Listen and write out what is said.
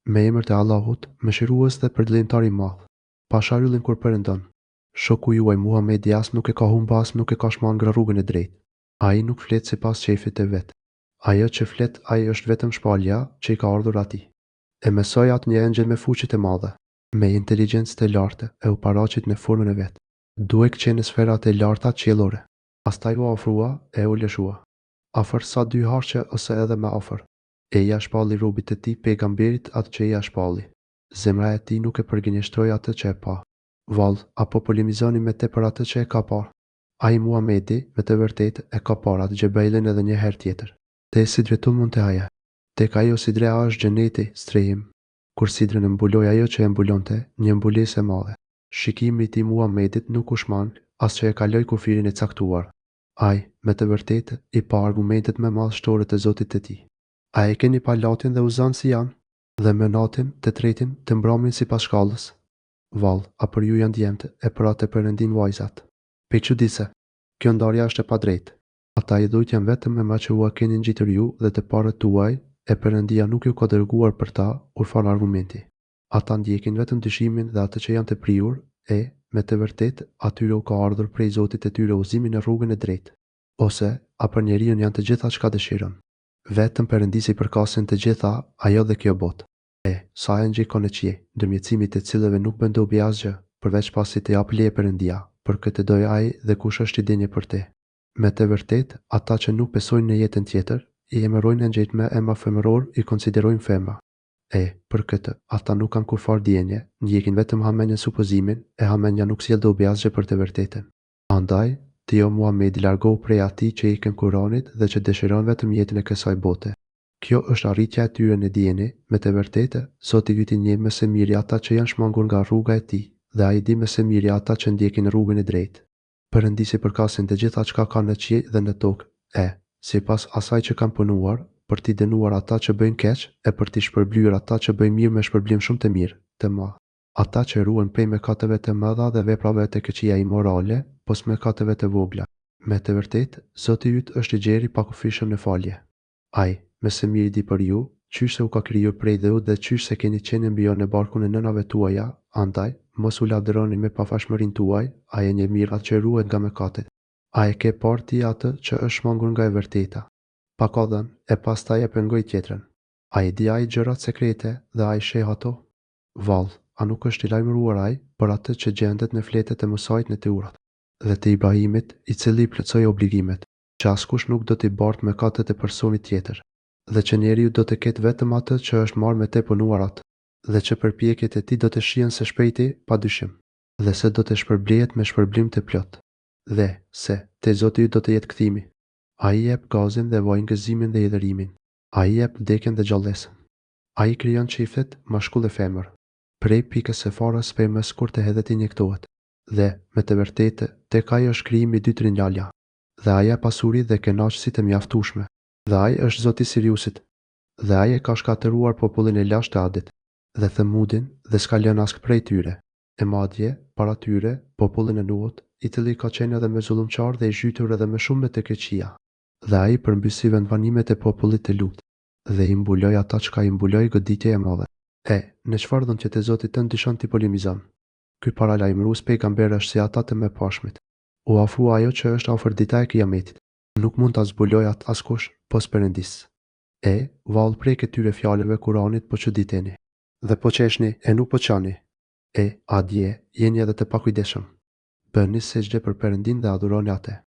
Me emër të Allahut, mëshirues dhe përdëlimtar i madh. Pasha yllin kur perëndon. Shoku juaj Muhamedi as nuk e ka humbur as nuk e ka shmangur rrugën e drejtë. Ai nuk flet sipas shefit të vet. Ajo që flet ai është vetëm shpalja që i ka ardhur atij. E mësoi atë një engjël me fuqi të madhe, me inteligjencë të lartë e u paraqit në formën e vet. Duhej këqe në sferat e larta qiellore. Pastaj u ofrua e u lëshua. Afër sa 2 harçe ose edhe më afër. E ja shpalli robit të tij pejgamberit atë që ja shpalli. Zemra e tij nuk e përgënjeshtroi atë që e pa. Vallë, apo polemizoni me te për atë që e ka parë. Ai Muhamedi, me të vërtetë, e ka parë atë Gjebelin edhe një herë tjetër. Te Sidretul Muntaha. Tek ajo sidrea është xheneti, strehim. Kur sidrën e mbuloi ajo që e mbulonte, një mbulesë e madhe. Shikimi i tij Muhamedit nuk u shmang, as që e kaloi kufirin e caktuar. Ai, me të vërtetë, i pa argumentet më madhështore të Zotit të tij. A e keni pa latin dhe uzan si janë, dhe me natin të tretin të mbramin si pas shkallës? Vallë, a për ju janë djemtë e për atë përëndin vajzat. Pe çuditse, kjo ndarja është e padrejtë. Ata i dhujt janë vetëm me ma që ua keni ngjitur ju dhe të parët tuaj, e përëndia nuk ju ka dërguar për ta urfan argumenti. Ata ndjekin vetëm dyshimin dhe atë që janë të prijur, me të vërtetë, atyre u ka ardhur prej Zotit e tyre udhëzimi në rrugën e drejtë. Ose, a për njeriu janë të gjitha çka dëshiron. Vetëm Perëndisi i përkasin të gjitha, ajo dhe kjo botë. Sa engjëj ka në qiell, ndërmjetësimit të cilëve nuk bën dobi asgjë, përveç pasi të jap leje Perëndia, për këtë doj ai dhe kush është i denjë për te. Me të vërtetë, ata që nuk besojnë në jetën tjetër, i emërojnë engjëjt me emra femëror, i konsiderojnë femra. Për këtë, ata nuk kanë kurfar ndjenje, ndjekin vetëm hamenjën supozimin, e hamenja nuk sjell dobi asgjë për të vërtetën. Andaj, ti o Muhamedi largohu prej atij që i ikën Kuranit dhe që dëshiron vetëm jetën e kësaj bote. Kjo është arritja e tyre në dieni, me të vërtetë, Zoti ju t'i njeh më së miri ata që janë shmangur nga rruga e tij, dhe ai di më së miri ata që ndjekin rrugën e drejtë. Perëndisi përkasin të gjitha çka ka në qiell dhe në tokë, sipas asaj që kanë punuar, për t'i dënuar ata që bëjnë keq, e për t'i shpërblyer ata që bëjnë mirë me shpërblim shumë të mirë, të madh. Ata që ruhen prej mëkateve të mëdha dhe veprave të këqija imorale, pos mëkateve të vogla. Me të vërtetë, Zoti yt është i gjerë pa kufishëm në falje. Ai, me së miri di për ju, qysh se u ka krijuar prej dheu dhe qysh se keni qenë mbijo në barkun e nënave tuaja, andaj, mos u lavdëroni me pafashmërinë tuaj, ai e njeh mirë atë që ruhet nga mëkatet. A e ke parë ti atë që është shmangur nga e vërteta? Pa ka dhënë, e pastaj e pengoi tjetrën. Ai di ai gjërat sekrete dhe ai sheh ato? Vallë, a nuk është i lajmëruar ai për atë që gjendet në fletet e Musait në Teurat dhe të Ibrahimit, i cili plotësoi obligimet, që askush nuk do t'i bartë mëkatet e personit tjetër, dhe që njeriu do të ketë vetëm atë që është marrë me te punuarat, dhe që përpjekjet e tij do të shihen së shpejti padyshim, dhe se do të shpërblehet me shpërblim të plot, dhe se te Zoti do të jetë kthimi. Ai jep gazin dhe vajin gëzimin dhe idhërimin. Ai jep vdekjen dhe gjallësën. Ai krijon çiftet, mashkull dhe femër. Prej pikës së farës spermës kur të hedhet injektohet. Dhe, me të vërtetë, tek ai është krijimi i dytë rinjalja. Dhe ai ka pasuri dhe kënaqësi të mjaftueshme. Dhe ai është Zoti i Siriusit. Dhe ai e ka shkatëruar popullin e lashtë të Adit, dhe Themudin, dhe s'ka lënë as prej tyre. E madje, para tyre, popullin e Nuhut, i cili ka qenë edhe më zullumçar dhe i zhytur edhe më shumë me të keqia. Dhe ai përmbysi vendvanimet e popullit të Lut, dhe i mbuloi ata çka i mbuloi goditje e madhe. Në çfarë dhënë që te Zoti tënd dishon ti polemizon? Ky paralajmërues pejgamber është si ata të mëpashmit. U ofrua ajo që është afër dita e Kiametit. Nuk mund ta zbuloj atë askush, pos Perëndis. Vallë prej këtyre fjalëve Kuranit po çuditeni. Dhe po qeshni e nuk po qani. A dje, jeni edhe të pakujdesshëm. Bëni sejdë për Perëndin dhe adhuroni atë.